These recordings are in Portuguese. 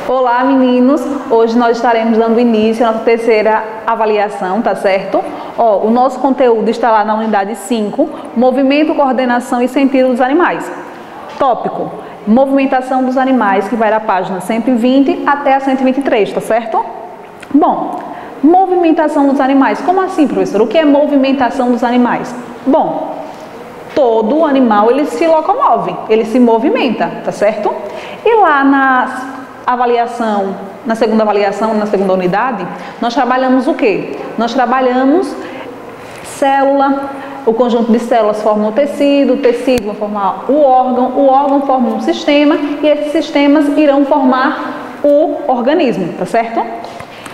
Olá, meninos! Hoje nós estaremos dando início à nossa terceira avaliação, tá certo? O nosso conteúdo está lá na unidade 5, Movimento, Coordenação e Sentido dos Animais. Tópico, movimentação dos animais, que vai da página 120 até a 123, tá certo? Bom, movimentação dos animais. Como assim, professor? O que é movimentação dos animais? Bom, todo animal ele se locomove, ele se movimenta, tá certo? E lá na segunda avaliação, na segunda unidade, nós trabalhamos o quê? Nós trabalhamos célula, o conjunto de células forma o tecido vai formar o órgão forma um sistema e esses sistemas irão formar o organismo, tá certo?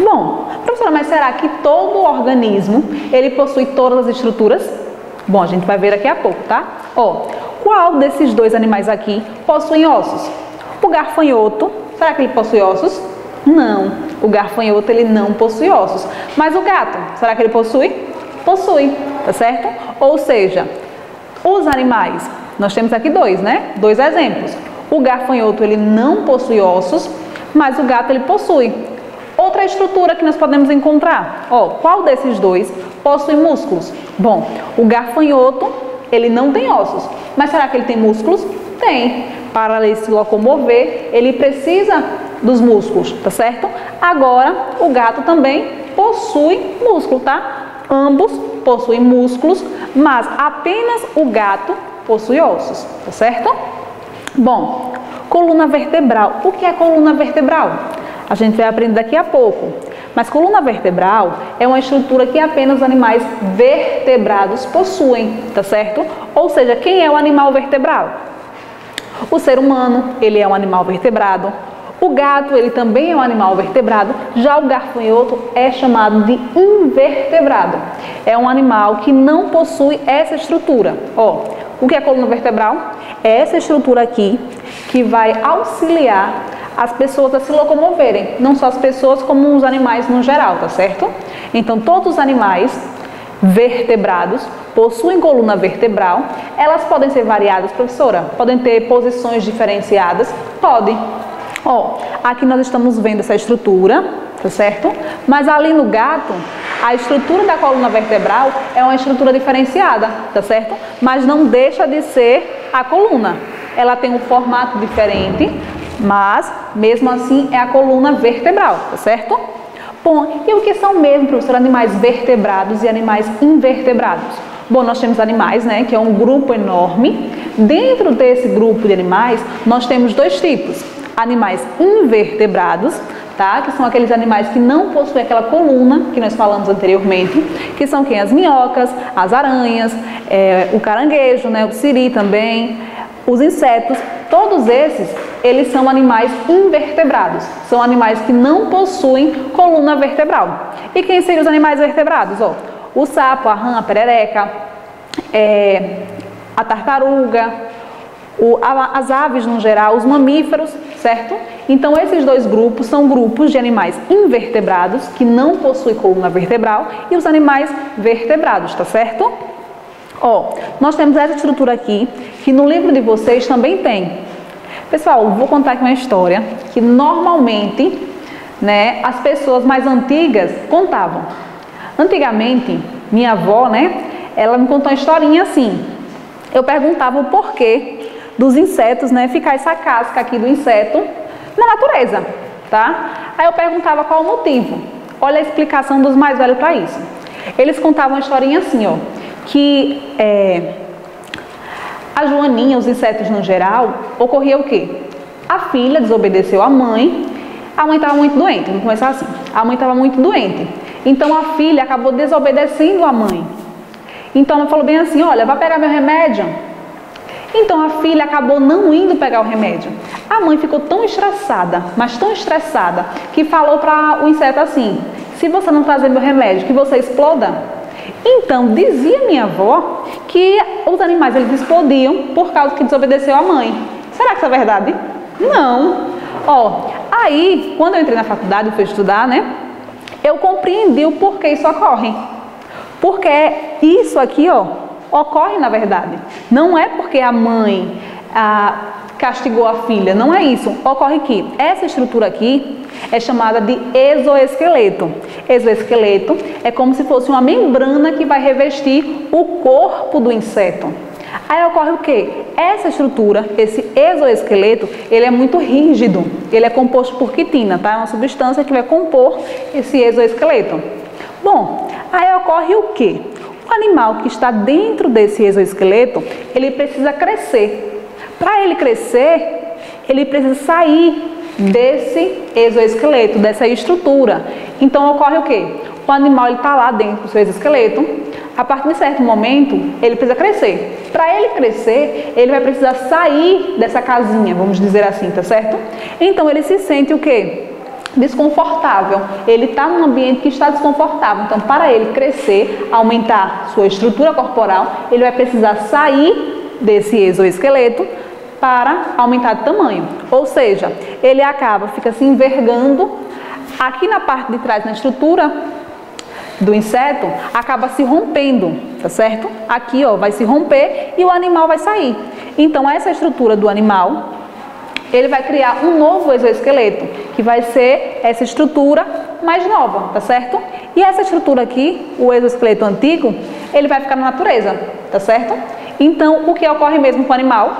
Bom, professora, mas será que todo organismo, ele possui todas as estruturas? Bom, a gente vai ver daqui a pouco, tá? Qual desses dois animais aqui possuem ossos? O gafanhoto, será que ele possui ossos? Não, o gafanhoto ele não possui ossos. Mas o gato, será que ele possui? Possui, tá certo? Ou seja, os animais, nós temos aqui dois, né? Dois exemplos. O gafanhoto ele não possui ossos, mas o gato ele possui. Outra estrutura que nós podemos encontrar, qual desses dois possui músculos? Bom, o gafanhoto ele não tem ossos, mas será que ele tem músculos? Tem. Para ele se locomover, ele precisa dos músculos, tá certo? Agora, o gato também possui músculo, tá? Ambos possuem músculos, mas apenas o gato possui ossos, tá certo? Bom, coluna vertebral. O que é coluna vertebral? A gente vai aprender daqui a pouco. Mas coluna vertebral é uma estrutura que apenas os animais vertebrados possuem, tá certo? Ou seja, quem é o animal vertebrado? O ser humano, ele é um animal vertebrado. O gato, ele também é um animal vertebrado. Já o gafanhoto é chamado de invertebrado. É um animal que não possui essa estrutura. O que é a coluna vertebral? É essa estrutura aqui que vai auxiliar as pessoas a se locomoverem. Não só as pessoas, como os animais no geral, tá certo? Então, todos os animais vertebrados possuem coluna vertebral. Elas podem ser variadas, professora? Podem ter posições diferenciadas? Podem. Aqui nós estamos vendo essa estrutura, tá certo? Mas ali no gato, a estrutura da coluna vertebral é uma estrutura diferenciada, tá certo? Mas não deixa de ser a coluna. Ela tem um formato diferente, mas mesmo assim é a coluna vertebral, tá certo? Bom, e o que são mesmo, professor, animais vertebrados e animais invertebrados? Bom, nós temos animais, né, que é um grupo enorme. Dentro desse grupo de animais, nós temos dois tipos. Animais invertebrados, tá? Que são aqueles animais que não possuem aquela coluna que nós falamos anteriormente, que são quem? As minhocas, as aranhas, o caranguejo, né, o siri também, os insetos. Todos esses, eles são animais invertebrados. São animais que não possuem coluna vertebral. E quem seriam os animais vertebrados? O sapo, a rã, a perereca, a tartaruga, as aves no geral, os mamíferos, certo? Então, esses dois grupos são grupos de animais invertebrados, que não possuem coluna vertebral, e os animais vertebrados, tá certo? Nós temos essa estrutura aqui, que no livro de vocês também tem. Pessoal, vou contar aqui uma história que normalmente, né, as pessoas mais antigas contavam. Antigamente, minha avó, né, ela me contou uma historinha assim. Eu perguntava o porquê dos insetos, né, ficar essa casca aqui do inseto na natureza, tá? Aí eu perguntava qual o motivo. Olha a explicação dos mais velhos para isso. Eles contavam uma historinha assim, que a joaninha, os insetos no geral, ocorria o quê? A filha desobedeceu a mãe estava muito doente, vamos começar assim. A mãe estava muito doente, então a filha acabou desobedecendo a mãe. Então ela falou bem assim, olha, vai pegar meu remédio. Então a filha acabou não indo pegar o remédio. A mãe ficou tão estressada, mas tão estressada, que falou para o inseto assim, se você não trazer meu remédio, que você exploda. Então, dizia minha avó que os animais eles explodiam por causa que desobedeceu a mãe. Será que isso é verdade? Não. Aí, quando eu entrei na faculdade, fui estudar, né? eu compreendi o porquê isso ocorre. Porque isso aqui, ó, ocorre na verdade. Não é porque a mãe castigou a filha, não é isso. Ocorre que essa estrutura aqui é chamada de exoesqueleto. Exoesqueleto é como se fosse uma membrana que vai revestir o corpo do inseto. Aí ocorre o quê? Essa estrutura, esse exoesqueleto, ele é muito rígido. Ele é composto por quitina, tá? É uma substância que vai compor esse exoesqueleto. Bom, aí ocorre o quê? O animal que está dentro desse exoesqueleto, ele precisa crescer. Para ele crescer, ele precisa sair desse exoesqueleto, dessa estrutura. Então ocorre o quê? O animal está lá dentro do seu exoesqueleto, a partir de certo momento ele precisa crescer. Para ele crescer, ele vai precisar sair dessa casinha, vamos dizer assim, tá certo? Então ele se sente o quê? Desconfortável. Ele está num ambiente que está desconfortável. Então, para ele crescer, aumentar sua estrutura corporal, ele vai precisar sair desse exoesqueleto para aumentar de tamanho. Ou seja, ele fica se envergando aqui na parte de trás, na estrutura do inseto, acaba se rompendo, tá certo? Aqui, ó, vai se romper e o animal vai sair. Então, essa estrutura do animal, ele vai criar um novo exoesqueleto, que vai ser essa estrutura mais nova, tá certo? E essa estrutura aqui, o exoesqueleto antigo, ele vai ficar na natureza, tá certo? Então, o que ocorre mesmo com o animal?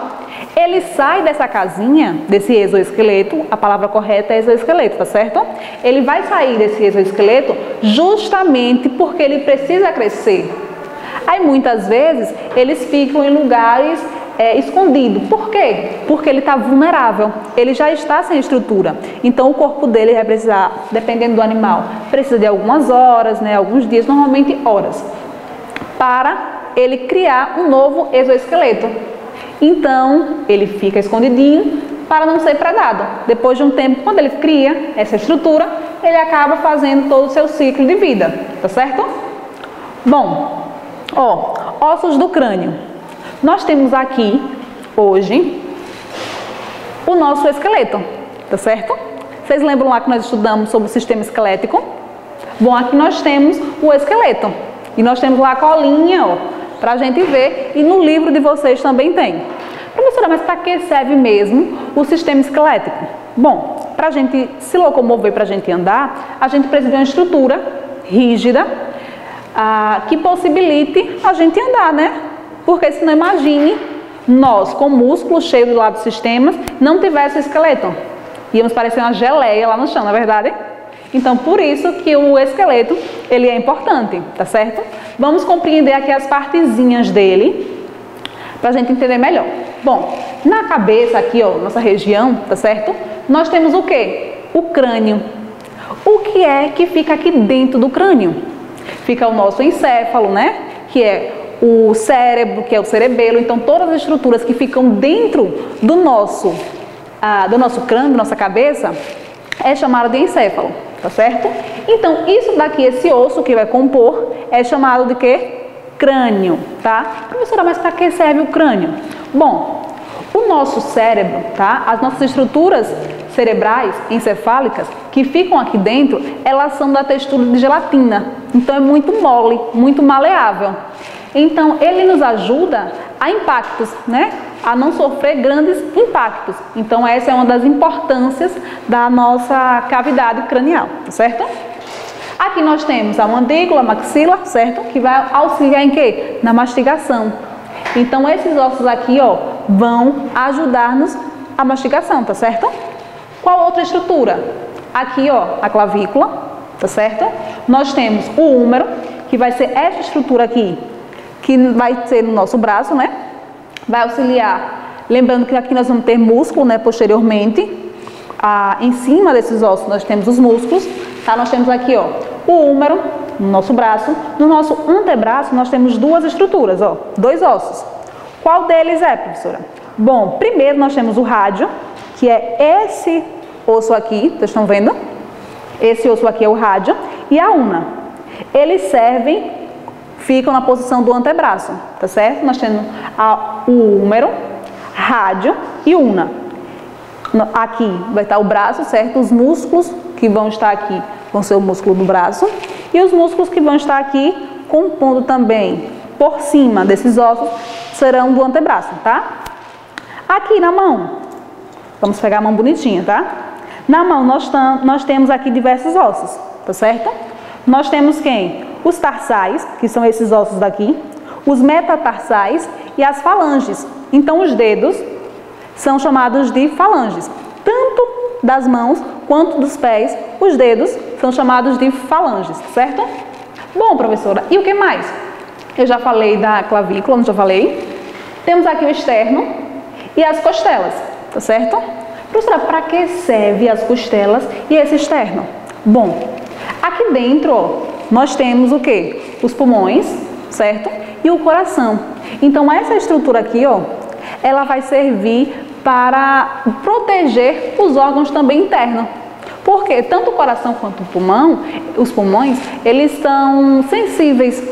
Ele sai dessa casinha, desse exoesqueleto, a palavra correta é exoesqueleto, tá certo? Ele vai sair desse exoesqueleto justamente porque ele precisa crescer. Aí, muitas vezes, eles ficam em lugares escondido. Por quê? Porque ele está vulnerável, ele já está sem estrutura. Então o corpo dele vai precisar, dependendo do animal, precisa de algumas horas, né, alguns dias, normalmente horas, para ele criar um novo exoesqueleto. Então ele fica escondidinho para não ser predado. Depois de um tempo, quando ele cria essa estrutura, ele acaba fazendo todo o seu ciclo de vida, tá certo? Bom, ó, ossos do crânio. Nós temos aqui, hoje, o nosso esqueleto, tá certo? Vocês lembram lá que nós estudamos sobre o sistema esquelético? Bom, aqui nós temos o esqueleto. E nós temos lá a colinha, ó, pra gente ver. E no livro de vocês também tem. Professora, mas para que serve mesmo o sistema esquelético? Bom, para a gente se locomover, para a gente andar, a gente precisa de uma estrutura rígida que possibilite a gente andar, né? Porque senão imagine nós com músculos cheios lá do sistema, não tivesse o esqueleto. Íamos parecer uma geleia lá no chão, não é verdade? Então, por isso que o esqueleto, ele é importante, tá certo? Vamos compreender aqui as partezinhas dele, para a gente entender melhor. Bom, na cabeça aqui, ó, nossa região, tá certo? Nós temos o quê? O crânio. O que é que fica aqui dentro do crânio? Fica o nosso encéfalo, né? Que é o cérebro, que é o cerebelo. Então, todas as estruturas que ficam dentro do nosso crânio, nossa cabeça, é chamado de encéfalo, tá certo? Então, isso daqui, esse osso que vai compor, é chamado de quê? Crânio, tá? Professora, mas para que serve o crânio? Bom, o nosso cérebro, tá? As nossas estruturas cerebrais, encefálicas, que ficam aqui dentro, elas são da textura de gelatina. Então, é muito mole, muito maleável. Então, ele nos ajuda a impactos, né? A não sofrer grandes impactos. Então, essa é uma das importâncias da nossa cavidade cranial, certo? Aqui nós temos a mandíbula, a maxila, certo? Que vai auxiliar em quê? Na mastigação. Então, esses ossos aqui, ó, vão ajudar-nos a mastigação, tá certo? Qual outra estrutura? Aqui, ó, a clavícula, tá certo? Nós temos o úmero, que vai ser essa estrutura aqui, que vai ser no nosso braço, né? Vai auxiliar. Lembrando que aqui nós vamos ter músculo, né, posteriormente. Em cima desses ossos nós temos os músculos, tá? Nós temos aqui, ó, o úmero no nosso braço. No nosso antebraço nós temos duas estruturas, ó, dois ossos. Qual deles é, professora? Bom, primeiro nós temos o rádio, que é esse osso aqui, vocês estão vendo? Esse osso aqui é o rádio, e a una. Eles ficam na posição do antebraço, tá certo? Nós temos o úmero, rádio e una. Aqui vai estar o braço, certo? Os músculos que vão estar aqui vão ser o músculo do braço, e os músculos que vão estar aqui compondo também por cima desses ossos serão do antebraço, tá? Aqui na mão, vamos pegar a mão bonitinha, tá? Na mão nós temos aqui diversos ossos, tá certo? Nós temos quem? Os tarsais, que são esses ossos daqui, os metatarsais e as falanges. Então os dedos são chamados de falanges. Tanto das mãos quanto dos pés, os dedos são chamados de falanges, certo? Bom, professora, e o que mais? Eu já falei da clavícula, não já falei? Temos aqui o externo e as costelas, tá certo? Professora, para que serve as costelas e esse externo? Bom, aqui dentro, ó, nós temos o quê? Os pulmões, certo? E o coração. Então, essa estrutura aqui, ó, ela vai servir para proteger os órgãos também internos. Porque tanto o coração quanto o pulmão, os pulmões, eles são sensíveis.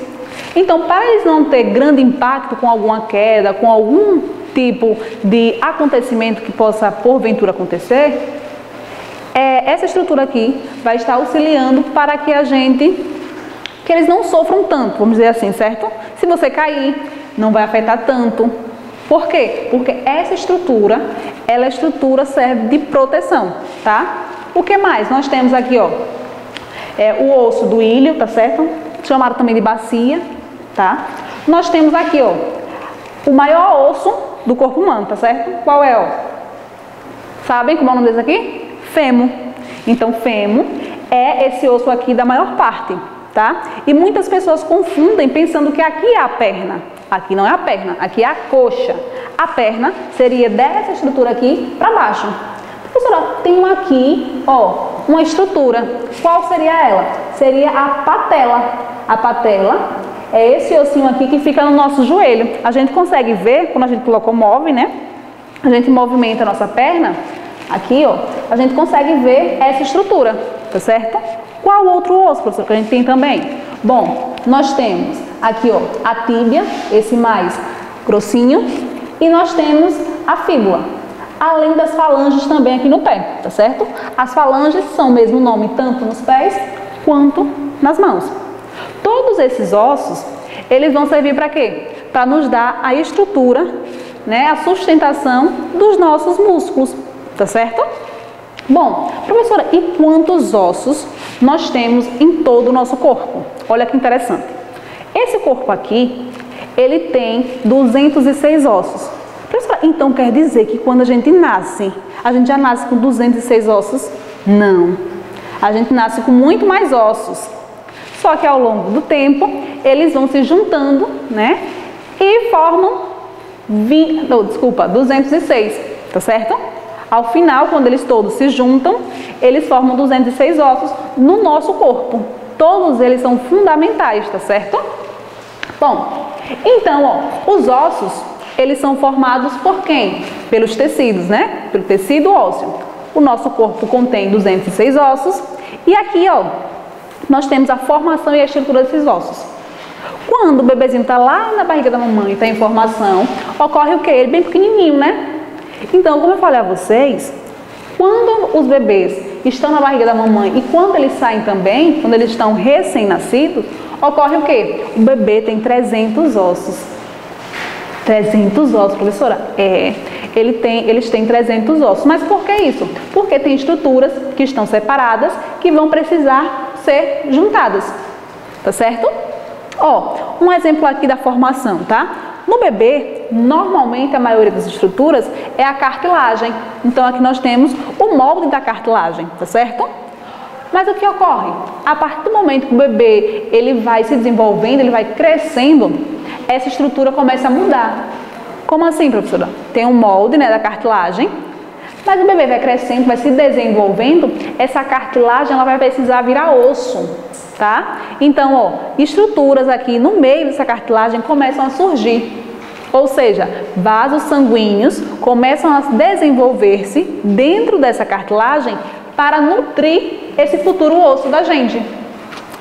Então, para eles não ter grande impacto com alguma queda, com algum tipo de acontecimento que possa porventura acontecer, essa estrutura aqui vai estar auxiliando para que eles não sofram tanto, vamos dizer assim, certo? Se você cair, não vai afetar tanto. Por quê? Porque essa estrutura, serve de proteção, tá? O que mais? Nós temos aqui, ó, o osso do ilho, tá certo? Chamado também de bacia, tá? Nós temos aqui, ó, o maior osso do corpo humano, tá certo? Qual é, ó? Sabem como é o nome desse aqui? Fêmur. Então, fêmur é esse osso aqui da maior parte, tá? E muitas pessoas confundem pensando que aqui é a perna. Aqui não é a perna, aqui é a coxa. A perna seria dessa estrutura aqui para baixo. Professora, tem aqui, ó, uma estrutura. Qual seria ela? Seria a patela. A patela é esse ossinho aqui que fica no nosso joelho. A gente consegue ver, quando a gente locomove, né? A gente movimenta a nossa perna, aqui, ó, a gente consegue ver essa estrutura, tá certo? Qual outro osso, professor, que a gente tem também? Bom, nós temos aqui, ó, a tíbia, esse mais grossinho, e nós temos a fíbula, além das falanges também aqui no pé, tá certo? As falanges são o mesmo nome tanto nos pés quanto nas mãos. Todos esses ossos, eles vão servir para quê? Para nos dar a estrutura, né, a sustentação dos nossos músculos, tá certo? Bom, professora, e quantos ossos nós temos em todo o nosso corpo? Olha que interessante. Esse corpo aqui, ele tem 206 ossos. Professora, então quer dizer que quando a gente já nasce com 206 ossos? Não. A gente nasce com muito mais ossos. Só que ao longo do tempo, eles vão se juntando, né? E formam 206, tá certo? Ao final, quando eles todos se juntam, eles formam 206 ossos no nosso corpo. Todos eles são fundamentais, tá certo? Bom, então, ó, os ossos, eles são formados por quem? Pelos tecidos, né? Pelo tecido ósseo. O nosso corpo contém 206 ossos e aqui, ó, nós temos a formação e a estrutura desses ossos. Quando o bebezinho está lá na barriga da mamãe e está em formação, ocorre o quê? Ele é bem pequenininho, né? Então, como eu falei a vocês, quando os bebês estão na barriga da mamãe e quando eles saem também, quando eles estão recém-nascidos, ocorre o quê? O bebê tem 300 ossos. 300 ossos, professora? Eles têm 300 ossos. Mas por que isso? Porque tem estruturas que estão separadas que vão precisar ser juntadas. Tá certo? Ó, um exemplo aqui da formação, tá? No bebê, normalmente a maioria das estruturas é a cartilagem. Então aqui nós temos o molde da cartilagem, tá certo? Mas o que ocorre? A partir do momento que o bebê ele vai se desenvolvendo, ele vai crescendo, essa estrutura começa a mudar. Como assim, professora? Tem um molde, né, da cartilagem, mas o bebê vai crescendo, vai se desenvolvendo, essa cartilagem ela vai precisar virar osso, tá? Então, ó, estruturas aqui no meio dessa cartilagem começam a surgir. Ou seja, vasos sanguíneos começam a desenvolver-se dentro dessa cartilagem para nutrir esse futuro osso da gente.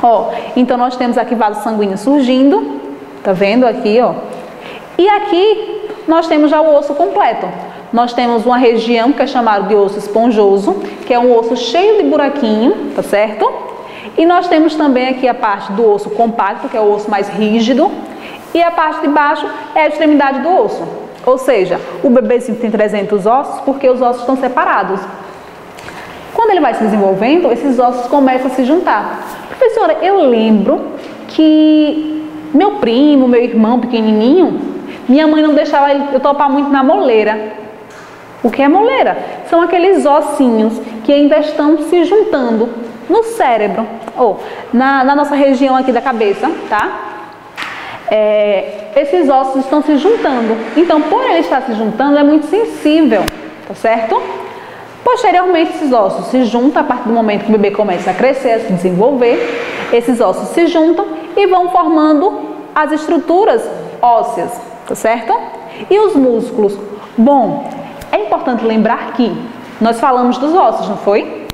Ó, então nós temos aqui vasos sanguíneos surgindo, tá vendo aqui, ó? E aqui nós temos já o osso completo. Nós temos uma região que é chamada de osso esponjoso, que é um osso cheio de buraquinho, tá certo? E nós temos também aqui a parte do osso compacto, que é o osso mais rígido, e a parte de baixo é a extremidade do osso. Ou seja, o bebezinho tem 300 ossos porque os ossos estão separados. Quando ele vai se desenvolvendo, esses ossos começam a se juntar. Professora, eu lembro que meu primo, meu irmão pequenininho, minha mãe não deixava eu topar muito na moleira. O que é moleira? São aqueles ossinhos que ainda estão se juntando no cérebro, ou na nossa região aqui da cabeça, tá? Esses ossos estão se juntando. Então, por ele estar se juntando, é muito sensível, tá certo? Posteriormente, esses ossos se juntam a partir do momento que o bebê começa a crescer, a se desenvolver. Esses ossos se juntam e vão formando as estruturas ósseas, tá certo? E os músculos? Bom, é importante lembrar que nós falamos dos ossos, não foi?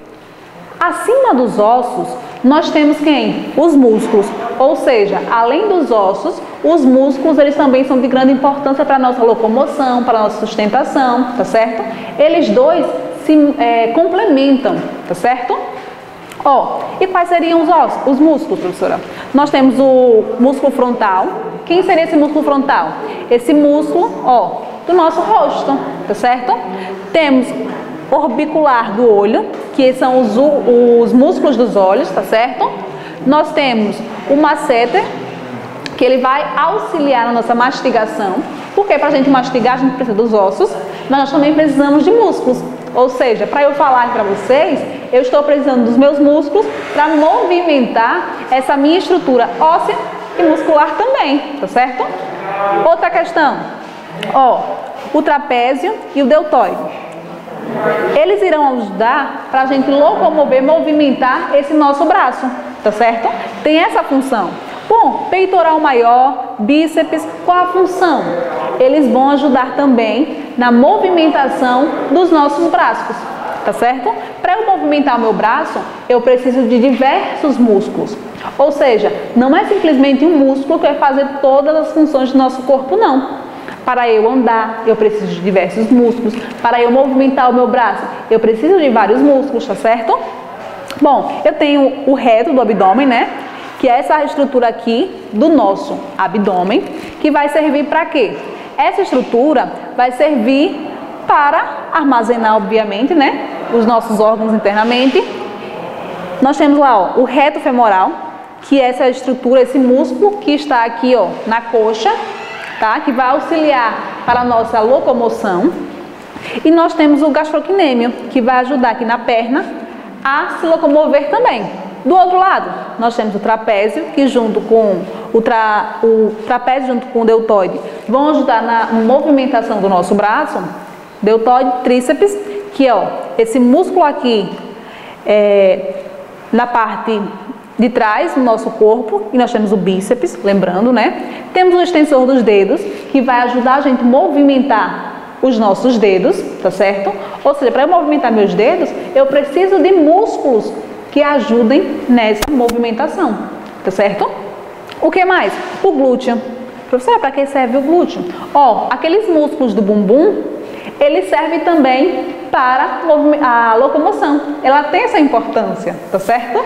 Acima dos ossos, nós temos quem? Os músculos. Ou seja, além dos ossos, os músculos, eles também são de grande importância para a nossa locomoção, para a nossa sustentação, tá certo? Eles dois se complementam, tá certo? E quais seriam os ossos, os músculos, professora? Nós temos o músculo frontal. Quem seria esse músculo frontal? Esse músculo, do nosso rosto, tá certo? Temos orbicular do olho, que são os músculos dos olhos, tá certo? Nós temos o masseter, que ele vai auxiliar na nossa mastigação, porque para a gente mastigar a gente precisa dos ossos, mas nós também precisamos de músculos. Ou seja, para eu falar para vocês, eu estou precisando dos meus músculos para movimentar essa minha estrutura óssea e muscular também, tá certo? Outra questão, o trapézio e o deltoide. Eles irão ajudar para a gente locomover, movimentar esse nosso braço, tá certo? Tem essa função. Bom, peitoral maior, bíceps, qual a função? Eles vão ajudar também na movimentação dos nossos braços, tá certo? Para eu movimentar o meu braço, eu preciso de diversos músculos. Ou seja, não é simplesmente um músculo que vai fazer todas as funções do nosso corpo, não. Para eu andar, eu preciso de diversos músculos. Para eu movimentar o meu braço, eu preciso de vários músculos, tá certo? Bom, eu tenho o reto do abdômen, né? Que é essa estrutura aqui do nosso abdômen, que vai servir para quê? Essa estrutura vai servir para armazenar, obviamente, né? Os nossos órgãos internamente. Nós temos lá, o reto femoral, que é essa estrutura, esse músculo que está aqui, na coxa, tá? Que vai auxiliar para a nossa locomoção. E nós temos o gastrocnêmio, que vai ajudar aqui na perna a se locomover também. Do outro lado, nós temos o trapézio, que junto com o trapézio junto com o deltoide vão ajudar na movimentação do nosso braço. Deltoide, tríceps, que é esse músculo aqui na parte de trás do nosso corpo, e nós temos o bíceps, lembrando, né? Temos o extensor dos dedos, que vai ajudar a gente a movimentar os nossos dedos, tá certo? Ou seja, para eu movimentar meus dedos, eu preciso de músculos que ajudem nessa movimentação, tá certo? O que mais? O glúteo. Professora, para que serve o glúteo? Aqueles músculos do bumbum, ele serve também para a locomoção. Ela tem essa importância, tá certo?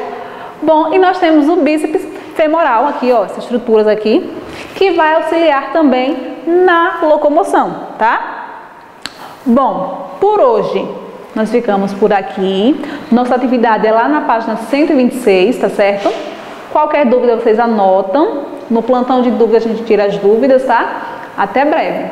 Bom, e nós temos o bíceps femoral aqui, essas estruturas aqui, que vai auxiliar também na locomoção, tá? Bom, por hoje nós ficamos por aqui. Nossa atividade é lá na página 126, tá certo? Qualquer dúvida vocês anotam. No plantão de dúvidas a gente tira as dúvidas, tá? Até breve.